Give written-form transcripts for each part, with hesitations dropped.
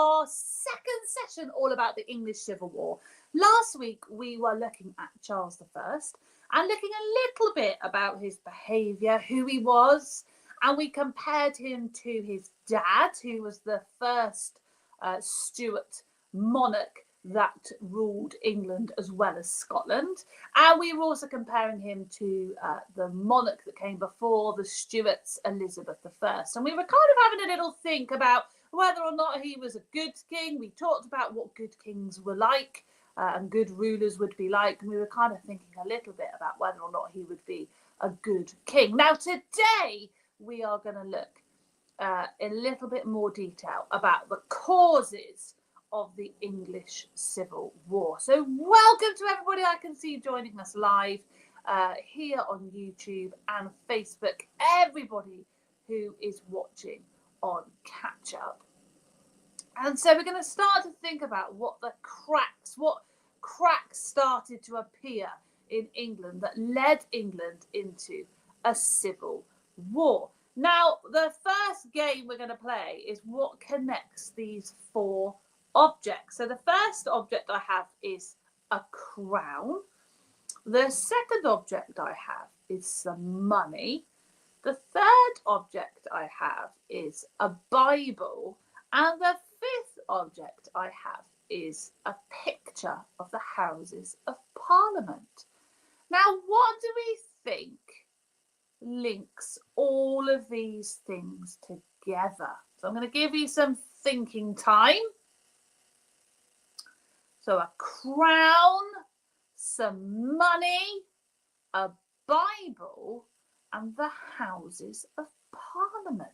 our second session all about the English Civil War. Last week we were looking at Charles I and looking a little bit about his behaviour, who he was, and we compared him to his dad, who was the first Stuart monarch that ruled England as well as Scotland. And we were also comparing him to the monarch that came before, the Stuarts, Elizabeth I. And we were kind of having a little think about whether or not he was a good king. We talked about what good kings were like and good rulers would be like. And we were kind of thinking a little bit about whether or not he would be a good king. Now, today we are going to look in a little bit more detail about the causes of the English Civil War. So welcome to everybody I can see joining us live here on YouTube and Facebook, everybody who is watching on catch up. And so we're going to start to think about what cracks started to appear in England that led England into a civil war. Now, the first game we're going to play is what connects these four objects. So the first object I have is a crown. The second object I have is some money. The third object I have is a Bible. And the fifth object I have is a picture of the Houses of Parliament. Now, what do we think links all of these things together? So I'm going to give you some thinking time. So a crown, some money, a Bible, and the Houses of Parliament.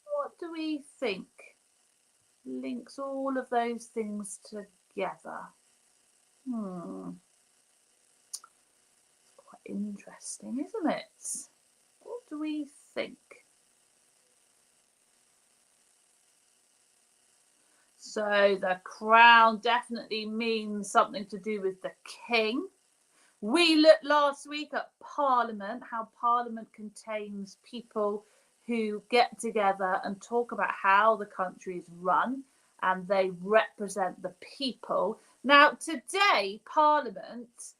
What do we think links all of those things together? It's quite interesting, isn't it? What do we think? So the crown definitely means something to do with the king. We looked last week at Parliament, how Parliament contains people who get together and talk about how the country is run, and they represent the people. Now, today, Parliament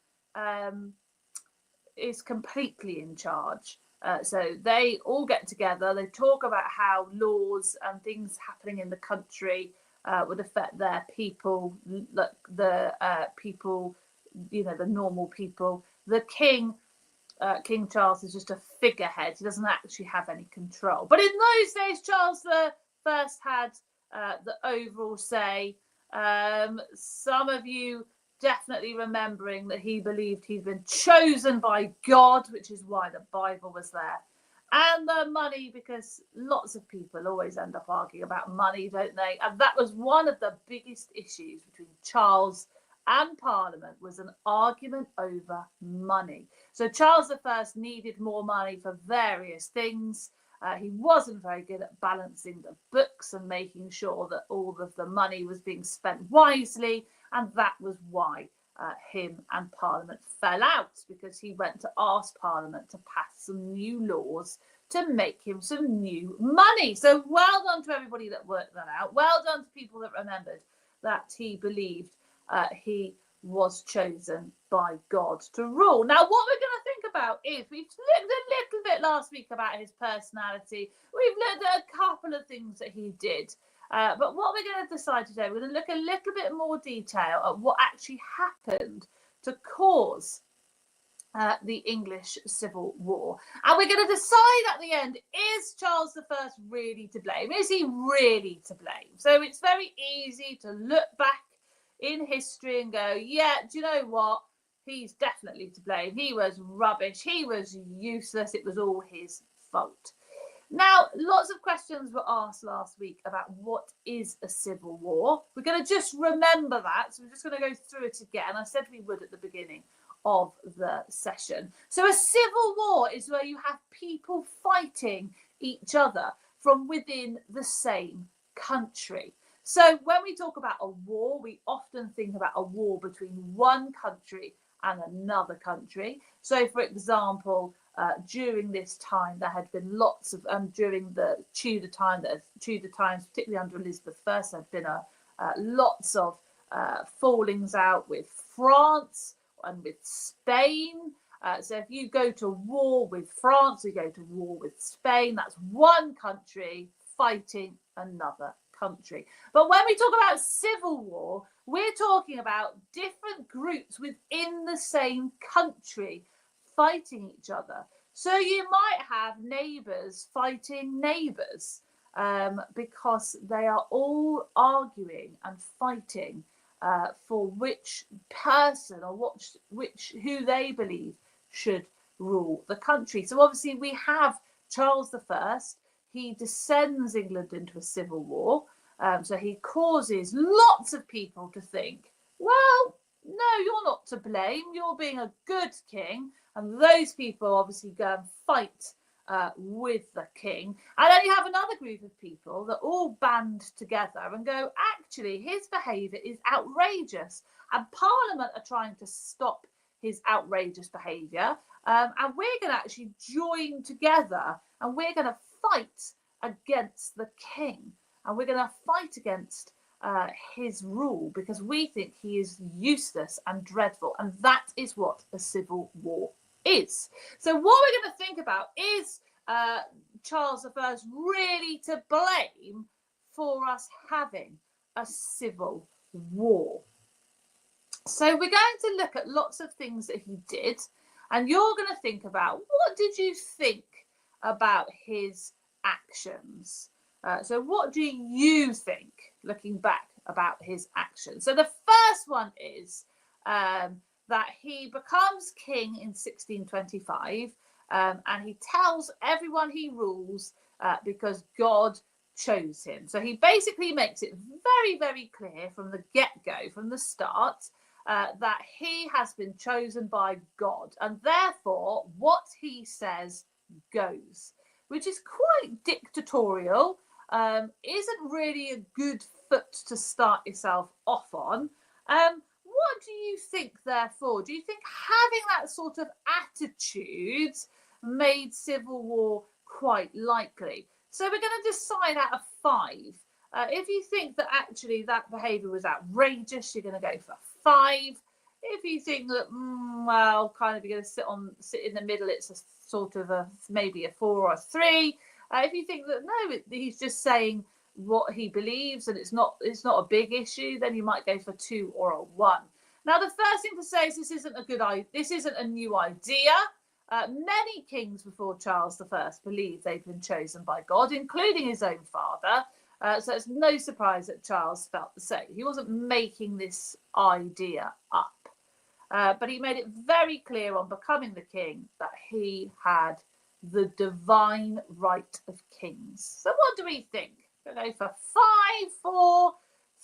is completely in charge. So they all get together, they talk about how laws and things happening in the country would affect their people, the people, the normal people. The king, King Charles, is just a figurehead. He doesn't actually have any control. But in those days, Charles I had the overall say. Some of you definitely remembering that he believed he'd been chosen by God, which is why the Bible was there. And the money, because lots of people always end up arguing about money, don't they? And that was one of the biggest issues between Charles and Parliament, was an argument over money. So Charles I needed more money for various things. He wasn't very good at balancing the books and making sure that all of the money was being spent wisely. And that was why him and Parliament fell out, because he went to ask Parliament to pass some new laws to make him some new money. So well done to everybody that worked that out. Well done to people that remembered that he believed he was chosen by God to rule. Now, what we're going to think about is, we've looked a little bit last week about his personality. We've looked at a couple of things that he did. But what we're going to decide today, we're going to look a little bit more detail at what actually happened to cause the English Civil War. And we're going to decide at the end, is Charles I really to blame? Is he really to blame? So it's very easy to look back in history and go, yeah, do you know what? He's definitely to blame. He was rubbish. He was useless. It was all his fault. Now, lots of questions were asked last week about what is a civil war. We're going to just remember that. So we're just going to go through it again. I said we would at the beginning of the session. So a civil war is where you have people fighting each other from within the same country. So when we talk about a war, we often think about a war between one country and another country. So, for example, during this time, there had been lots of, during the Tudor times, particularly under Elizabeth I, there had been lots of fallings out with France and with Spain. So if you go to war with France, you go to war with Spain, that's one country fighting another country. But when we talk about civil war, we're talking about different groups within the same country fighting each other. So you might have neighbours fighting neighbours because they are all arguing and fighting for which person or who they believe should rule the country. So obviously we have Charles I. He descends England into a civil war. So he causes lots of people to think, well, no, you're not to blame. You're being a good king. And those people obviously go and fight with the king. And then you have another group of people that all band together and go, actually, his behaviour is outrageous. And Parliament are trying to stop his outrageous behaviour. And we're going to actually join together and we're going to fight against the king. And we're going to fight against his rule because we think he is useless and dreadful. And that is what a civil war is. So what we're going to think about is Charles I really to blame for us having a civil war? So we're going to look at lots of things that he did, and you're going to think about what did you think about his actions? So what do you think, looking back, about his actions? So the first one is that he becomes king in 1625 and he tells everyone he rules because God chose him. So he basically makes it very, very clear from the get-go, from the start, that he has been chosen by God, and therefore what he says goes, which is quite dictatorial, isn't really a good foot to start yourself off on. What do you think, therefore? Do you think having that sort of attitude made civil war quite likely? So we're going to decide out of 5. If you think that actually that behaviour was outrageous, you're going to go for 5. If you think that, well, kind of you're going to sit in the middle, it's a sort of maybe a 4 or a 3. If you think that no, he's just saying what he believes and it's not a big issue, then you might go for 2 or a 1. Now, the first thing to say is this isn't a good idea. This isn't a new idea. Many kings before Charles I believed they'd been chosen by God, including his own father. So it's no surprise that Charles felt the same. He wasn't making this idea up. But he made it very clear on becoming the king that he had the divine right of kings. So what do we think? We'll go for 5, 4,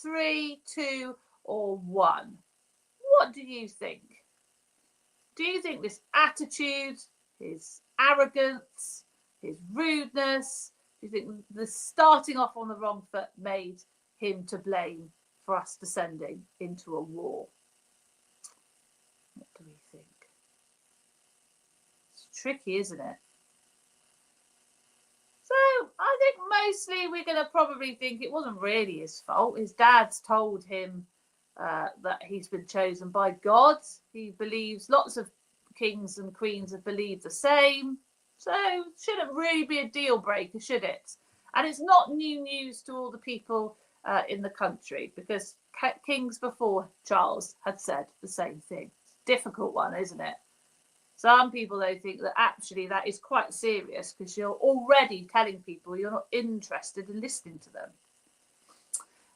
3, 2, or 1. What do you think? Do you think this attitude, his arrogance, his rudeness, do you think the starting off on the wrong foot made him to blame for us descending into a war? What do we think? It's tricky, isn't it? So I think mostly we're going to probably think it wasn't really his fault. His dad's told him that he's been chosen by God. He believes lots of kings and queens have believed the same. So it shouldn't really be a deal breaker, should it? And it's not new news to all the people in the country because kings before Charles had said the same thing. It's a difficult one, isn't it? Some people, though, think that actually that is quite serious because you're already telling people you're not interested in listening to them.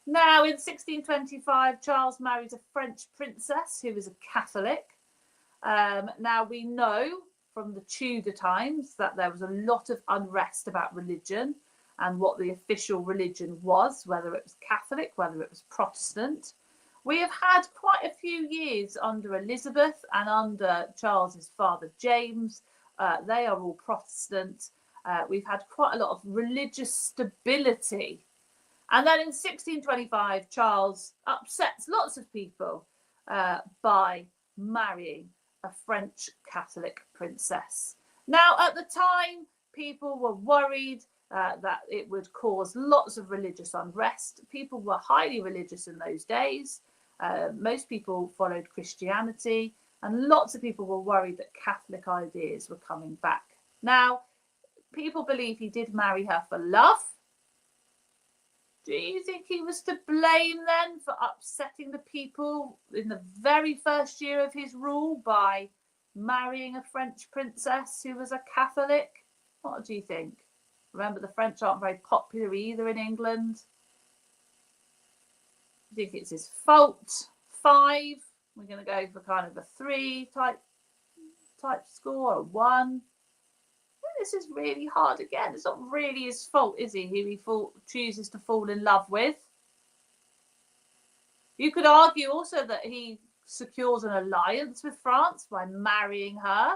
Now, in 1625, Charles marries a French princess who was a Catholic. Now, we know from the Tudor times that there was a lot of unrest about religion and what the official religion was, whether it was Catholic, whether it was Protestant. We have had quite a few years under Elizabeth and under Charles's father James. They are all Protestant. We've had quite a lot of religious stability. And then in 1625, Charles upsets lots of people by marrying a French Catholic princess. Now, at the time, people were worried that it would cause lots of religious unrest. People were highly religious in those days. Most people followed Christianity, and lots of people were worried that Catholic ideas were coming back. Now, people believe he did marry her for love. Do you think he was to blame then for upsetting the people in the very first year of his rule by marrying a French princess who was a Catholic? What do you think? Remember, the French aren't very popular either in England. Do you think it's his fault? 5. We're going to go for kind of a 3 type score, or 1. This is really hard again. It's not really his fault, is he? Who he chooses to fall in love with. You could argue also that he secures an alliance with France by marrying her.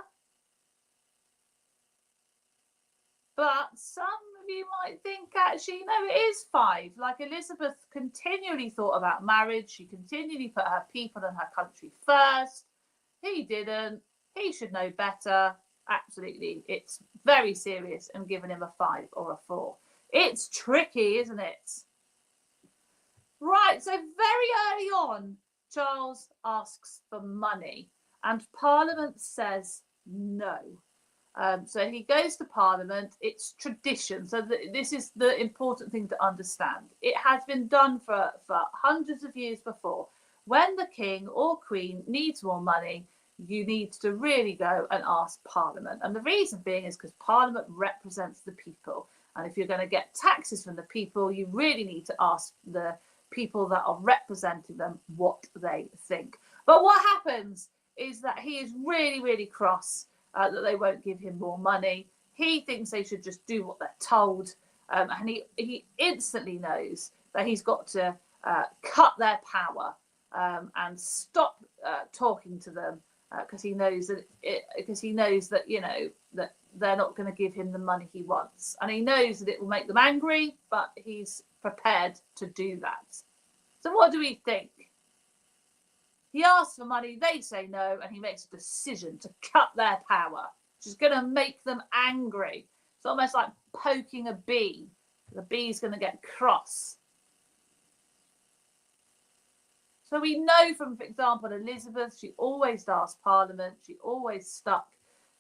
But some of you might think, actually, no, it is 5. Like, Elizabeth continually thought about marriage. She continually put her people and her country first. He didn't. He should know better. Absolutely, it's very serious, and giving him a 5 or a 4. It's tricky, isn't it? Right, so very early on, Charles asks for money, and Parliament says no. So he goes to Parliament. It's tradition. So this is the important thing to understand. It has been done for hundreds of years before. When the king or queen needs more money, you need to really go and ask Parliament. And the reason being is because Parliament represents the people. And if you're going to get taxes from the people, you really need to ask the people that are representing them what they think. But what happens is that he is really, really cross that they won't give him more money. He thinks they should just do what they're told. And he instantly knows that he's got to cut their power and stop talking to them. Because he knows that that they're not going to give him the money he wants, and he knows that it will make them angry, but he's prepared to do that. So what do we think? He asks for money, they say no, and he makes a decision to cut their power, which is going to make them angry. It's almost like poking a bee. The bee's going to get cross. So we know from, for example, Elizabeth, she always asked Parliament. She always stuck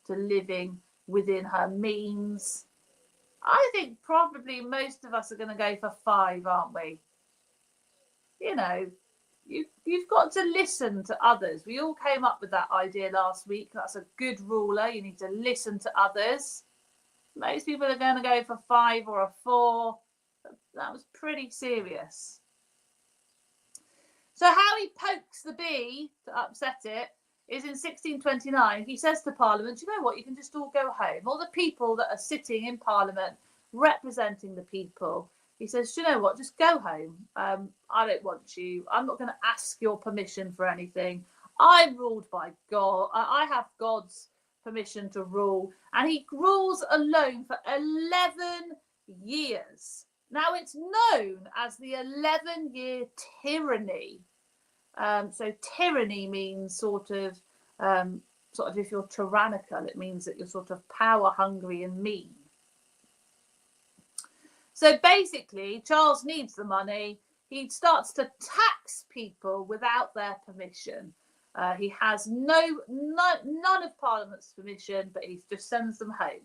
to living within her means. I think probably most of us are going to go for 5, aren't we? You know, you've got to listen to others. We all came up with that idea last week. That's a good ruler. You need to listen to others. Most people are going to go for 5 or a 4. That was pretty serious. So how he pokes the bee to upset it is in 1629. He says to Parliament, you know what, you can just all go home. All the people that are sitting in Parliament representing the people. He says, you know what, just go home. I don't want you. I'm not going to ask your permission for anything. I'm ruled by God. I have God's permission to rule. And he rules alone for 11 years. Now, it's known as the 11-year tyranny. So tyranny means sort of if you're tyrannical, it means that you're sort of power hungry and mean. So basically, Charles needs the money. He starts to tax people without their permission. He has none of Parliament's permission, but he just sends them home.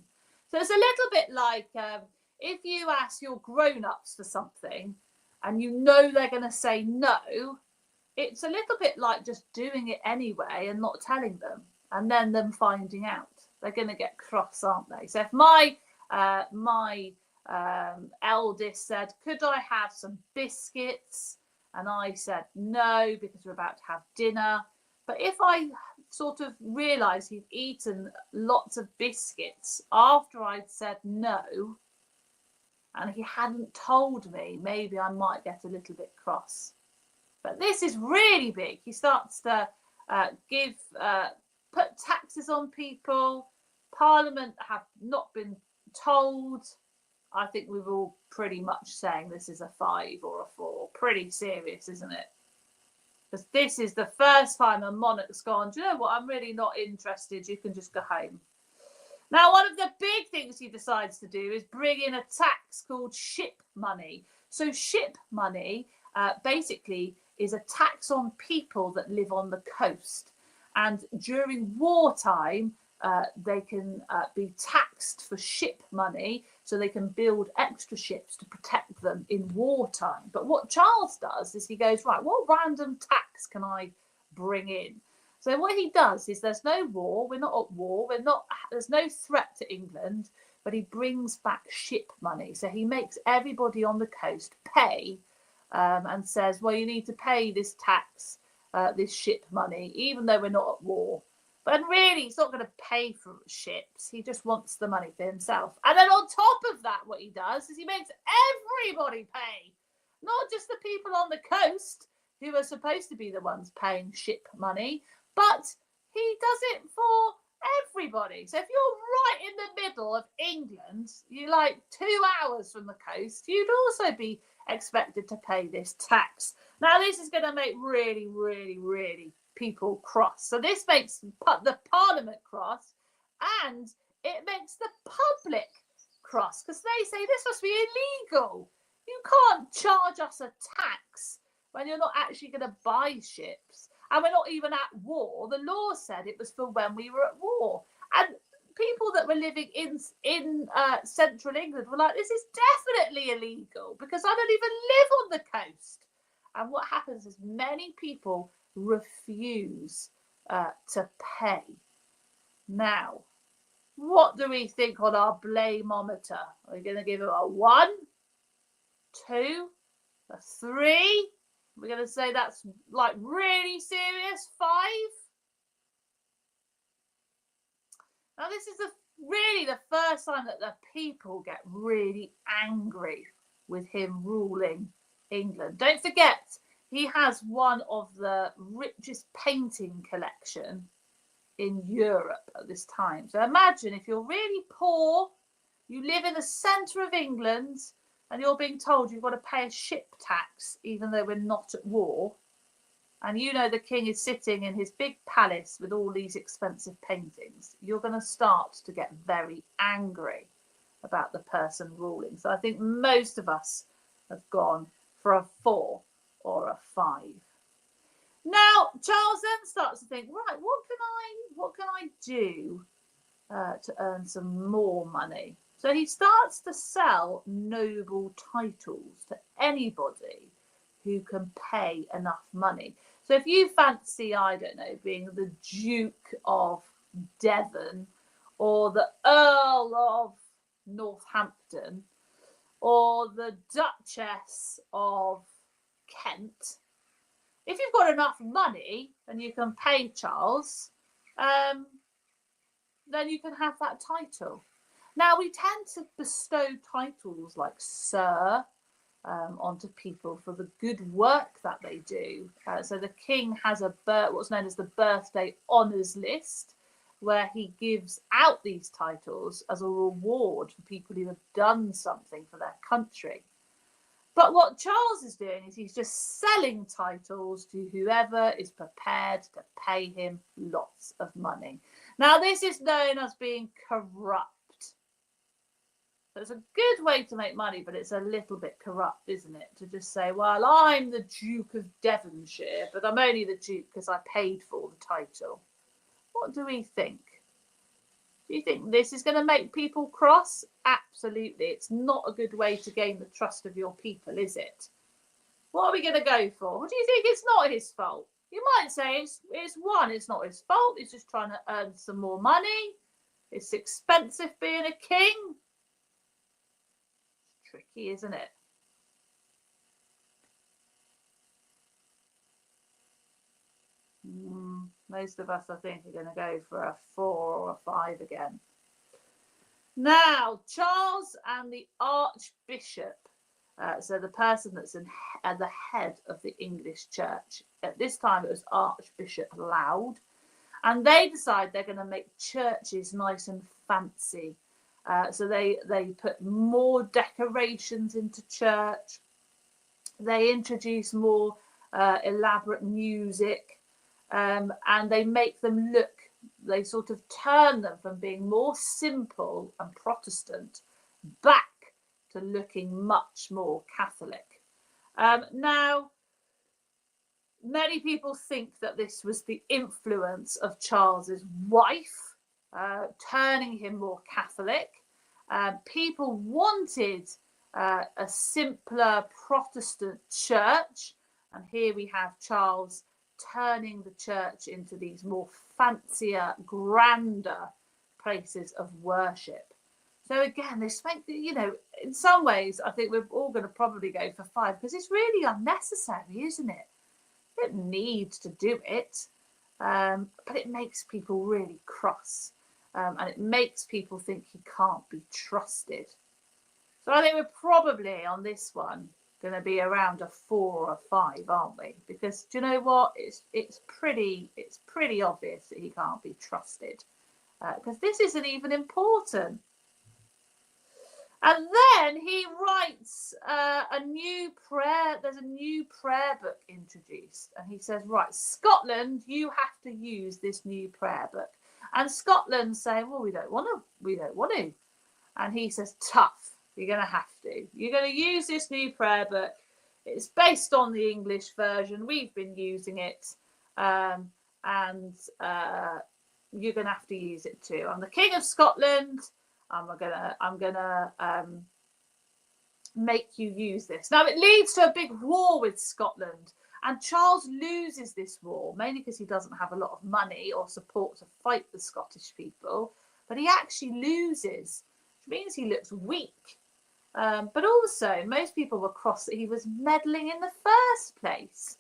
So it's a little bit like if you ask your grown-ups for something and you know they're going to say no, it's a little bit like just doing it anyway and not telling them, and then them finding out. They're going to get cross, aren't they? So if my eldest said, could I have some biscuits? And I said no because we're about to have dinner. But if I sort of realised he'd eaten lots of biscuits after I'd said no, and he hadn't told me, maybe I might get a little bit cross. But this is really big. He starts to put taxes on people. Parliament have not been told. I think we're all pretty much saying this is a 5 or a 4. Pretty serious, isn't it? Because this is the first time a monarch's gone, do you know what, I'm really not interested, you can just go home. Now, one of the big things he decides to do is bring in a tax called ship money. So ship money basically is a tax on people that live on the coast. And during wartime, they can be taxed for ship money so they can build extra ships to protect them in wartime. But what Charles does is he goes, right, what random tax can I bring in? So what he does is there's no war, we're not at war, there's no threat to England, but he brings back ship money. So he makes everybody on the coast pay and says, well, you need to pay this tax, this ship money, even though we're not at war. But really, he's not going to pay for ships. He just wants the money for himself. And then on top of that, what he does is he makes everybody pay, not just the people on the coast who are supposed to be the ones paying ship money, but he does it for everybody. So if you're right in the middle of England, you're like 2 hours from the coast, you'd also be expected to pay this tax. Now, this is going to make really, really, really people cross. So this makes the Parliament cross, and it makes the public cross, because they say this must be illegal. You can't charge us a tax when you're not actually going to buy ships. And we're not even at war. The law said it was for when we were at war. And people that were living in central England were like, this is definitely illegal because I don't even live on the coast. And what happens is many people refuse to pay. Now, what do we think on our blameometer? Are we going to give it a 1, 2, a 3? We're going to say that's like really serious, 5. Now, this is really the first time that the people get really angry with him ruling England. Don't forget, he has one of the richest painting collection in Europe at this time. So imagine if you're really poor, you live in the centre of England, and you're being told you've got to pay a ship tax, even though we're not at war. And you know the king is sitting in his big palace with all these expensive paintings. You're going to start to get very angry about the person ruling. So I think most of us have gone for a 4 or a 5. Now, Charles then starts to think, right, what can I do to earn some more money? So he starts to sell noble titles to anybody who can pay enough money. So if you fancy, I don't know, being the Duke of Devon or the Earl of Northampton or the Duchess of Kent, if you've got enough money and you can pay Charles, then you can have that title. Now, we tend to bestow titles like Sir onto people for the good work that they do. So the king has what's known as the birthday honours list, where he gives out these titles as a reward for people who have done something for their country. But what Charles is doing is he's just selling titles to whoever is prepared to pay him lots of money. Now, this is known as being corrupt. So it's a good way to make money, but it's a little bit corrupt, isn't it? To just say, well, I'm the Duke of Devonshire, but I'm only the Duke because I paid for the title. What do we think? Do you think this is going to make people cross? Absolutely. It's not a good way to gain the trust of your people, is it? What are we going to go for? Or do you think it's not his fault? You might say it's not his fault. He's just trying to earn some more money. It's expensive being a king. Tricky, isn't it? Most of us, I think, are going to go for a 4 or a 5 again. Now, Charles and the Archbishop, so the person that's at the head of the English church, at this time it was Archbishop Laud, and they decide they're going to make churches nice and fancy. So they put more decorations into church. They introduce more elaborate music, and they make them look, they sort of turn them from being more simple and Protestant back to looking much more Catholic. Now, many people think that this was the influence of Charles's wife, turning him more Catholic. People wanted a simpler Protestant church, and here we have Charles turning the church into these more fancier, grander places of worship. So again, this makes, you know, in some ways, I think we're all going to probably go for 5 because it's really unnecessary, isn't it? You don't need to do it, but it makes people really cross, and it makes people think he can't be trusted. So I think we're probably on this one going to be around a 4 or a 5, aren't we? Because do you know what? It's pretty obvious that he can't be trusted, because this isn't even important. And then he writes a new prayer. There's a new prayer book introduced, and he says, right, Scotland, you have to use this new prayer book. And Scotland say, well, we don't want to. And he says, tough, you're going to have to. You're going to use this new prayer book. It's based on the English version. We've been using it, and you're going to have to use it too. I'm the King of Scotland. I'm gonna make you use this. Now it leads to a big war with Scotland, and Charles loses this war, mainly because he doesn't have a lot of money or support to fight the Scottish people, but he actually loses, which means he looks weak. But also most people were cross that he was meddling in the first place,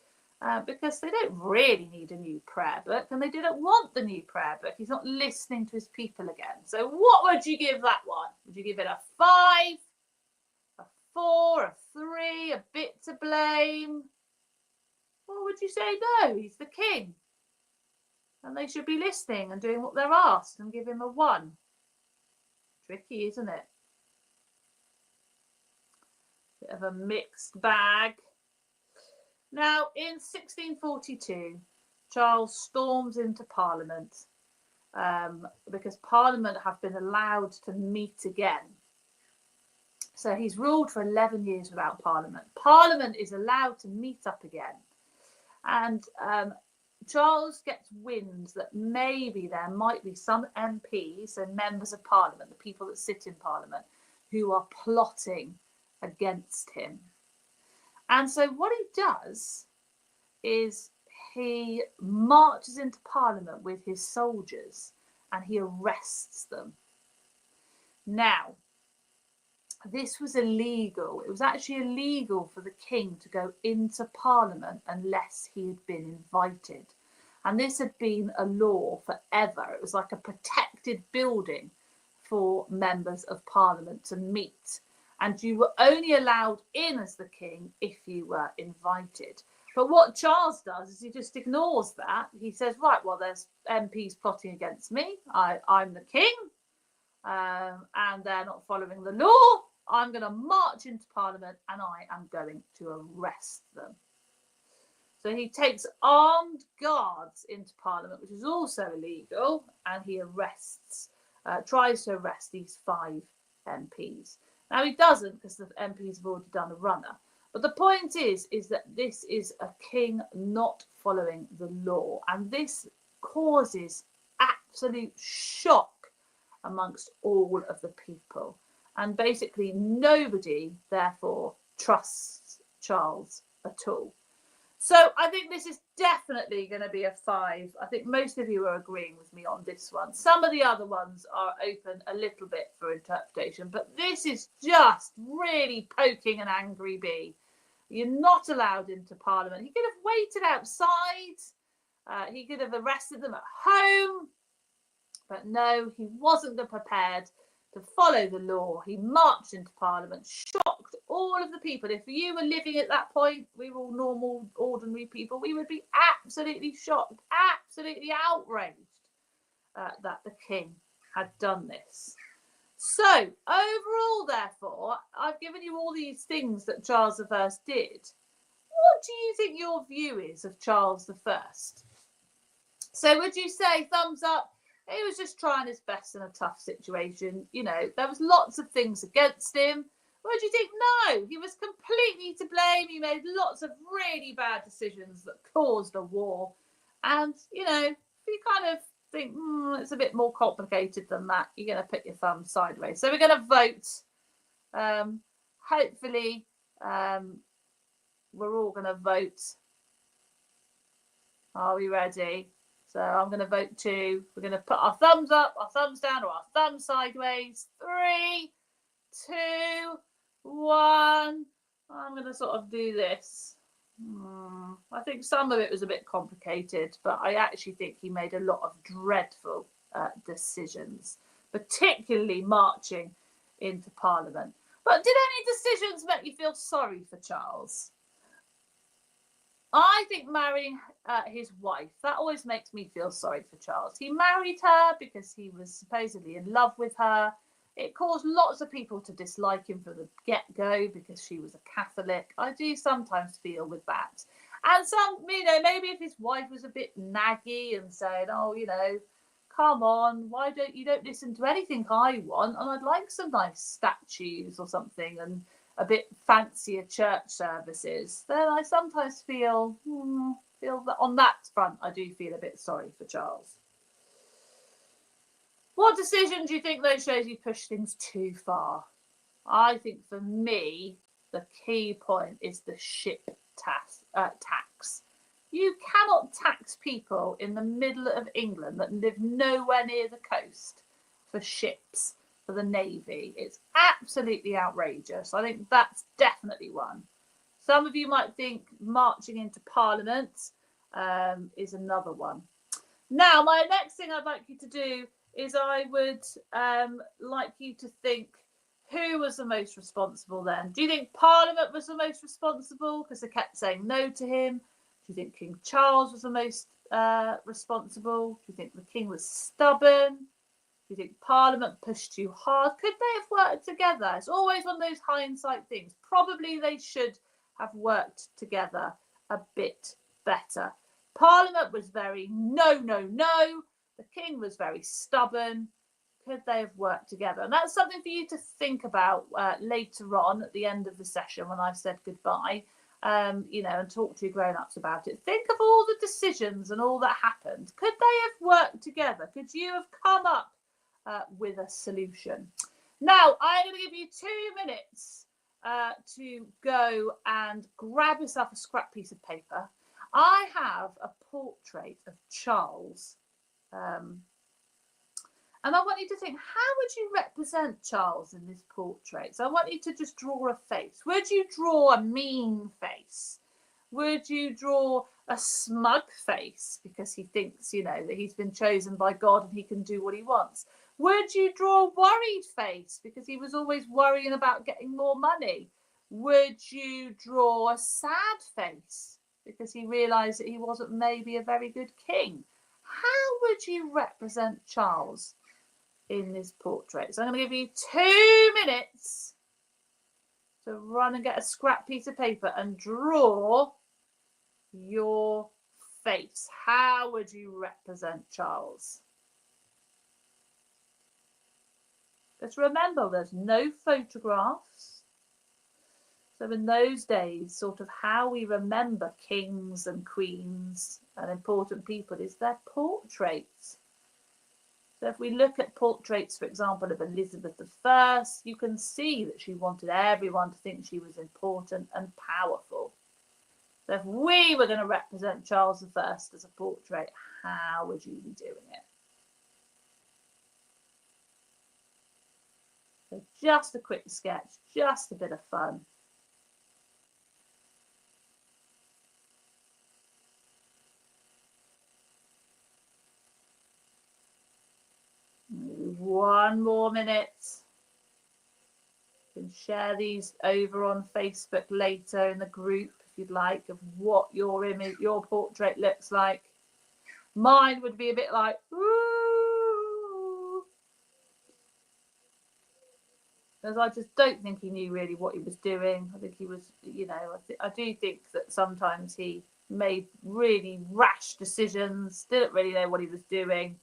because they don't really need a new prayer book, and they didn't want the new prayer book. He's not listening to his people again. So what would you give that one? Would you give it a 5, a 4, a 3, a bit to blame? Or would you say, no, he's the king, and they should be listening and doing what they're asked, and give him a 1? Tricky, isn't it? Bit of a mixed bag. Now, in 1642, Charles storms into Parliament, because Parliament have been allowed to meet again. So he's ruled for 11 years without Parliament. Parliament is allowed to meet up again. And Charles gets wind that maybe there might be some MPs, so members of Parliament, the people that sit in Parliament, who are plotting against him. And so what he does is he marches into Parliament with his soldiers and he arrests them. Now, this was illegal. It was actually illegal for the king to go into Parliament unless he had been invited. And this had been a law forever. It was like a protected building for members of Parliament to meet. And you were only allowed in as the king if you were invited. But what Charles does is he just ignores that. He says, right, well, there's MPs plotting against me. I'm the king, and they're not following the law. I'm going to march into Parliament and I am going to arrest them. So he takes armed guards into Parliament, which is also illegal, and he tries to arrest these 5 MPs. Now, he doesn't, because the MPs have already done a runner. But the point is that this is a king not following the law. And this causes absolute shock amongst all of the people. And basically nobody, therefore, trusts Charles at all. So I think this is definitely going to be a 5. I think most of you are agreeing with me on this one. Some of the other ones are open a little bit for interpretation, but this is just really poking an angry bee. You're not allowed into Parliament. He could have waited outside. He could have arrested them at home. But no, he wasn't prepared to follow the law. He marched into Parliament, shocked all of the people. If you were living at that point, we were all normal, ordinary people, we would be absolutely shocked, absolutely outraged that the king had done this. So overall, therefore, I've given you all these things that Charles I did. What do you think your view is of Charles I? So would you say thumbs up? He was just trying his best in a tough situation. You know, there was lots of things against him. Or do you think, no, he was completely to blame. He made lots of really bad decisions that caused a war. And, you know, if you kind of think, it's a bit more complicated than that, you're going to put your thumb sideways. So we're going to vote. Hopefully, we're all going to vote. Are we ready? So I'm going to vote 2. We're going to put our thumbs up, our thumbs down, or our thumbs sideways. 3, 2, 1. I'm going to sort of do this. I think some of it was a bit complicated, but I actually think he made a lot of dreadful decisions, particularly marching into Parliament. But did any decisions make you feel sorry for Charles? I think marrying his wife, that always makes me feel sorry for Charles. He married her because he was supposedly in love with her. It caused lots of people to dislike him from the get-go because she was a Catholic. I do sometimes feel with that. And some, you know, maybe if his wife was a bit naggy and said, oh, you know, come on, why don't you listen to anything I want? And I'd like some nice statues or something and a bit fancier church services. Then I sometimes feel that on that front, I do feel a bit sorry for Charles. What decision do you think though shows you pushed things too far? I think for me, the key point is the ship tax. You cannot tax people in the middle of England that live nowhere near the coast for ships, for the Navy. It's absolutely outrageous. I think that's definitely one. Some of you might think marching into Parliament is another one. Now, my next thing I'd like you to do is I would like you to think, who was the most responsible then? Do you think Parliament was the most responsible because they kept saying no to him? Do you think King Charles was the most responsible? Do you think the king was stubborn? Do you think Parliament pushed too hard? Could they have worked together? It's always one of those hindsight things. Probably they should have worked together a bit better. Parliament was very no, no, no. The king was very stubborn. Could they have worked together? And that's something for you to think about later on at the end of the session when I've said goodbye, you know, and talk to your grown-ups about it. Think of all the decisions and all that happened. Could they have worked together? Could you have come up with a solution? Now, I'm going to give you 2 minutes to go and grab yourself a scrap piece of paper. I have a portrait of Charles. And I want you to think, how would you represent Charles in this portrait? So I want you to just draw a face. Would you draw a mean face? Would you draw a smug face because he thinks, you know, that he's been chosen by God and he can do what he wants? Would you draw a worried face because he was always worrying about getting more money? Would you draw a sad face because he realised that he wasn't maybe a very good king? How would you represent Charles in this portrait? So I'm going to give you 2 minutes to run and get a scrap piece of paper and draw your face. How would you represent Charles? Just remember, there's no photographs. So in those days, sort of how we remember kings and queens and important people is their portraits. So if we look at portraits, for example, of Elizabeth I, you can see that she wanted everyone to think she was important and powerful. So if we were going to represent Charles I as a portrait, how would you be doing it? So just a quick sketch, just a bit of fun. Maybe 1 more minute. You can share these over on Facebook later in the group if you'd like, of what your image, your portrait looks like. Mine would be a bit like, ooh. because I just don't think he knew really what he was doing. I think he was, I do think that sometimes he made really rash decisions, didn't really know what he was doing.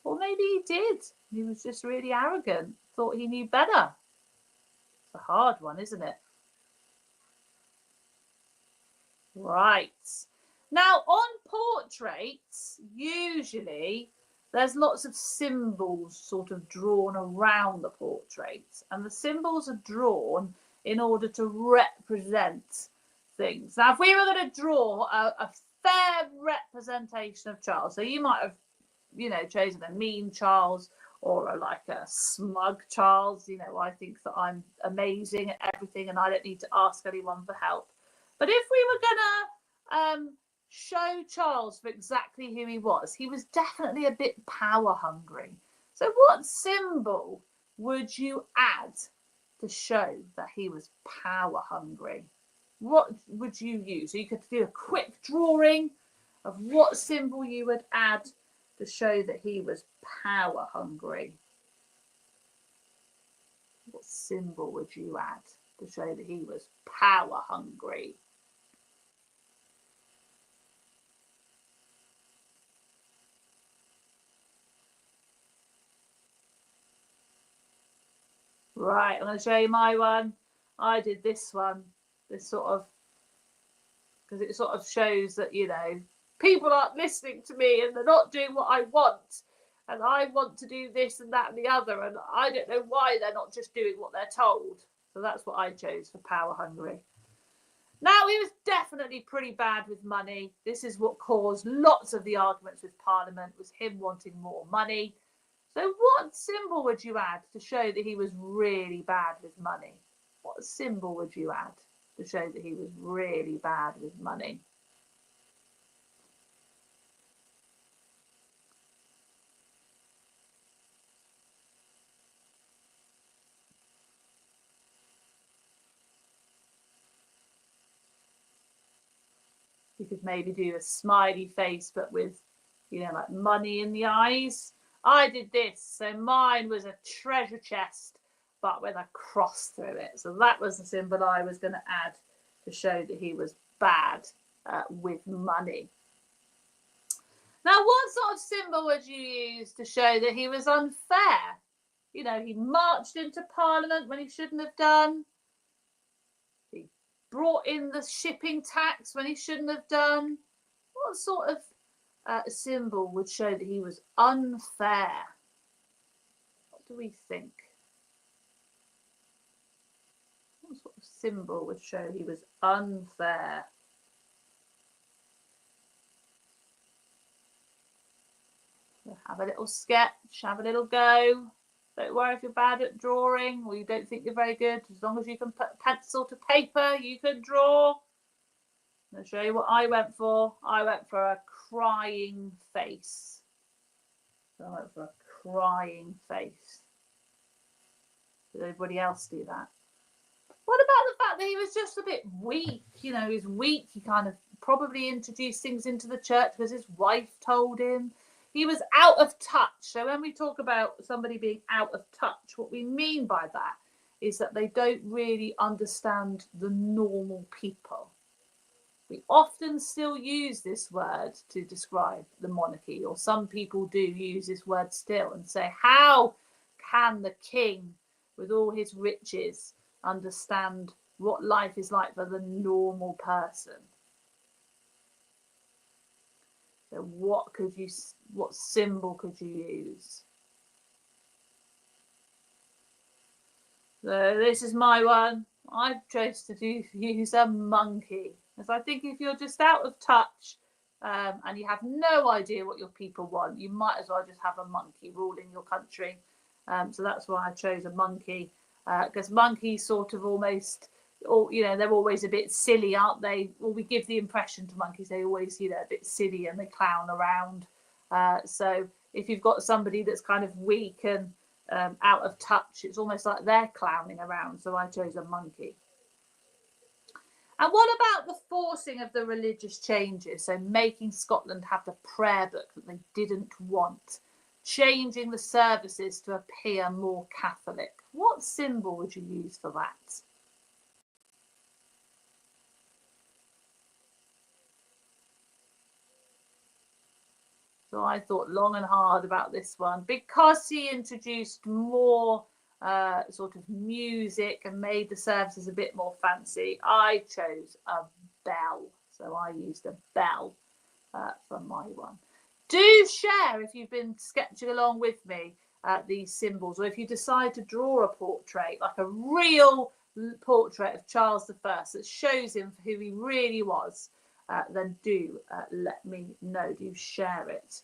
Or maybe he did. He was just really arrogant, thought he knew better. It's a hard one, isn't it? Right. Now, on portraits, usually there's lots of symbols sort of drawn around the portraits, and the symbols are drawn in order to represent things. Now, if we were going to draw a fair representation of Charles, so you might have, chosen a mean Charles or a smug Charles. I think that I'm amazing at everything and I don't need to ask anyone for help. But if we were going to show Charles for exactly who he was definitely a bit power hungry. So what symbol would you add to show that he was power hungry? What would you use? So you could do a quick drawing of what symbol you would add to show that he was power hungry. What symbol would you add to show that he was power hungry? Right, I'm going to show you my one. I did this one. This sort of, because it sort of shows that, people aren't listening to me and they're not doing what I want. And I want to do this and that and the other. And I don't know why they're not just doing what they're told. So that's what I chose for power hungry. Now, he was definitely pretty bad with money. This is what caused lots of the arguments with Parliament, was him wanting more money. So what symbol would you add to show that he was really bad with money? What symbol would you add to show that he was really bad with money? You could maybe do a smiley face, but with, like money in the eyes. I did this. So mine was a treasure chest, but with a cross through it. So that was the symbol I was going to add to show that he was bad with money. Now, what sort of symbol would you use to show that he was unfair? He marched into Parliament when he shouldn't have done. He brought in the shipping tax when he shouldn't have done. What sort of symbol would show that he was unfair? What do we think? What sort of symbol would show he was unfair? So have a little sketch, have a little go. Don't worry if you're bad at drawing or you don't think you're very good. As long as you can put pencil to paper, you can draw. I'm going to show you what I went for. I went for a crying face. So I went for a crying face. Did anybody else do that? What about the fact that he was just a bit weak? He was weak. He kind of probably introduced things into the church because his wife told him. He was out of touch. So when we talk about somebody being out of touch, what we mean by that is that they don't really understand the normal people. We often still use this word to describe the monarchy, or some people do use this word still and say, how can the king, with all his riches, understand what life is like for the normal person? So what symbol could you use? So this is my one. I chose to use a monkey. Because I think if you're just out of touch and you have no idea what your people want, you might as well just have a monkey ruling your country. So that's why I chose a monkey. Because monkeys sort of almost, they're always a bit silly, aren't they? Well, we give the impression to monkeys they always, a bit silly and they clown around. So if you've got somebody that's kind of weak and out of touch, it's almost like they're clowning around. So I chose a monkey. And what about the forcing of the religious changes? So making Scotland have the prayer book that they didn't want. changing the services to appear more Catholic. What symbol would you use for that? So I thought long and hard about this one because he introduced more sort of music and made the services a bit more fancy. I chose a bell, so I used a bell for my one. Do share if you've been sketching along with me these symbols, or if you decide to draw a portrait, like a real portrait of Charles I that shows him for who he really was, then do let me know. Do share it.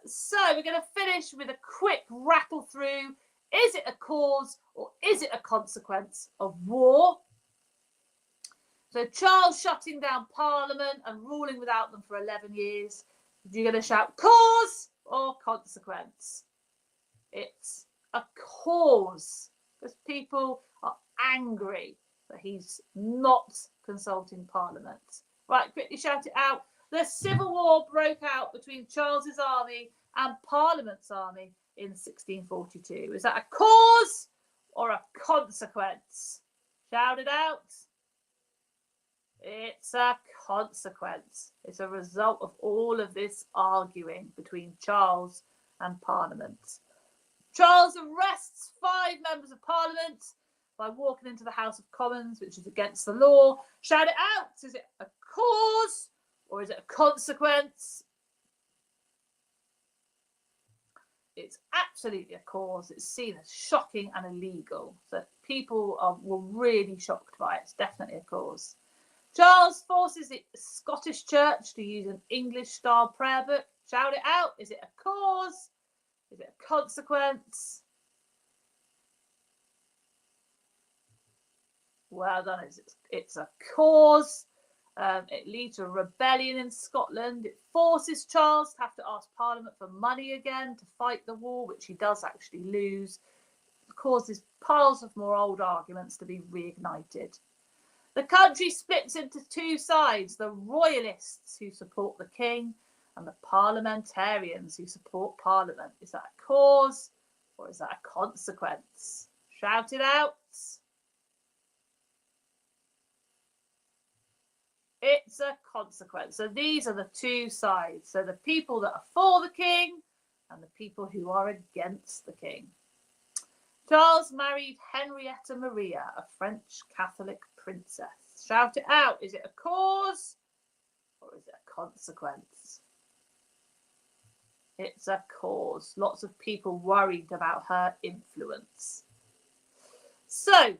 So we're going to finish with a quick rattle through. Is it a cause or is it a consequence of war? So Charles shutting down Parliament and ruling without them for 11 years. You're going to shout cause or consequence? It's a cause because people are angry that he's not consulting Parliament. Right, quickly shout it out. The Civil War broke out between Charles's army and Parliament's army in 1642. Is that a cause or a consequence? Shout it out. It's a consequence. It's a result of all of this arguing between Charles and Parliament. Charles arrests 5 members of Parliament by walking into the House of Commons, which is against the law. Shout it out. Is it a cause or is it a consequence? It's absolutely a cause. It's seen as shocking and illegal. So people were really shocked by it. It's definitely a cause. Charles forces the Scottish Church to use an English-style prayer book. Shout it out. Is it a cause? Is it a consequence? Well done. It's a cause. It leads to a rebellion in Scotland. It forces Charles to have to ask Parliament for money again to fight the war, which he does actually lose. It causes piles of more old arguments to be reignited. The country splits into 2 sides, the Royalists who support the king and the Parliamentarians who support Parliament. Is that a cause or is that a consequence? Shout it out. It's a consequence. So these are the 2 sides. So the people that are for the king and the people who are against the king. Charles married Henrietta Maria, a French Catholic princess. Shout it out. Is it a cause or is it a consequence? It's a cause. Lots of people worried about her influence. So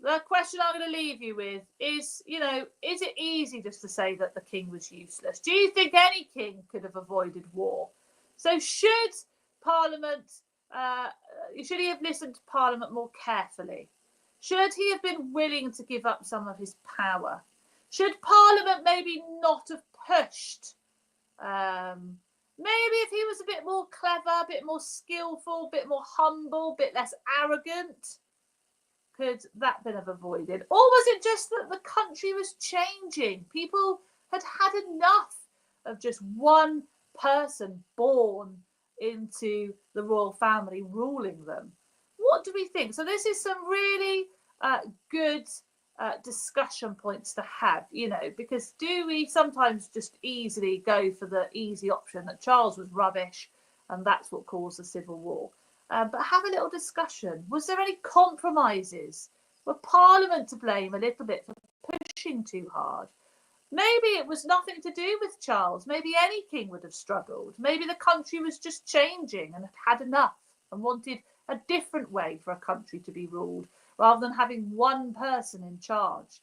the question I'm going to leave you with is, is it easy just to say that the king was useless? Do you think any king could have avoided war? So should Parliament, should he have listened to Parliament more carefully? Should he have been willing to give up some of his power? Should Parliament maybe not have pushed? Maybe if he was a bit more clever, a bit more skillful, a bit more humble, a bit less arrogant, could that been have avoided? Or was it just that the country was changing? People had had enough of just one person born into the royal family ruling them. What do we think? So this is some really good discussion points to have, because do we sometimes just easily go for the easy option that Charles was rubbish and that's what caused the Civil War? But have a little discussion. Was there any compromises? Were Parliament to blame a little bit for pushing too hard? Maybe it was nothing to do with Charles. Maybe any king would have struggled. Maybe the country was just changing and had enough and wanted a different way for a country to be ruled rather than having one person in charge.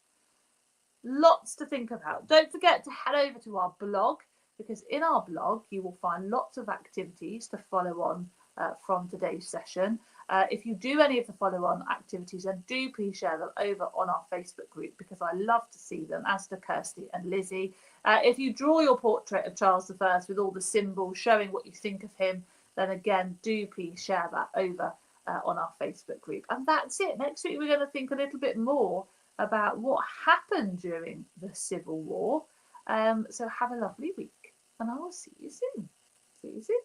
Lots to think about. Don't forget to head over to our blog, because in our blog you will find lots of activities to follow on from today's session. If you do any of the follow-on activities, then do please share them over on our Facebook group, because I love to see them, as do Kirsty and Lizzie. If you draw your portrait of Charles I with all the symbols showing what you think of him, then again, do please share that over on our Facebook group. And that's it. Next week, we're going to think a little bit more about what happened during the Civil War. So have a lovely week, and I will see you soon. See you soon.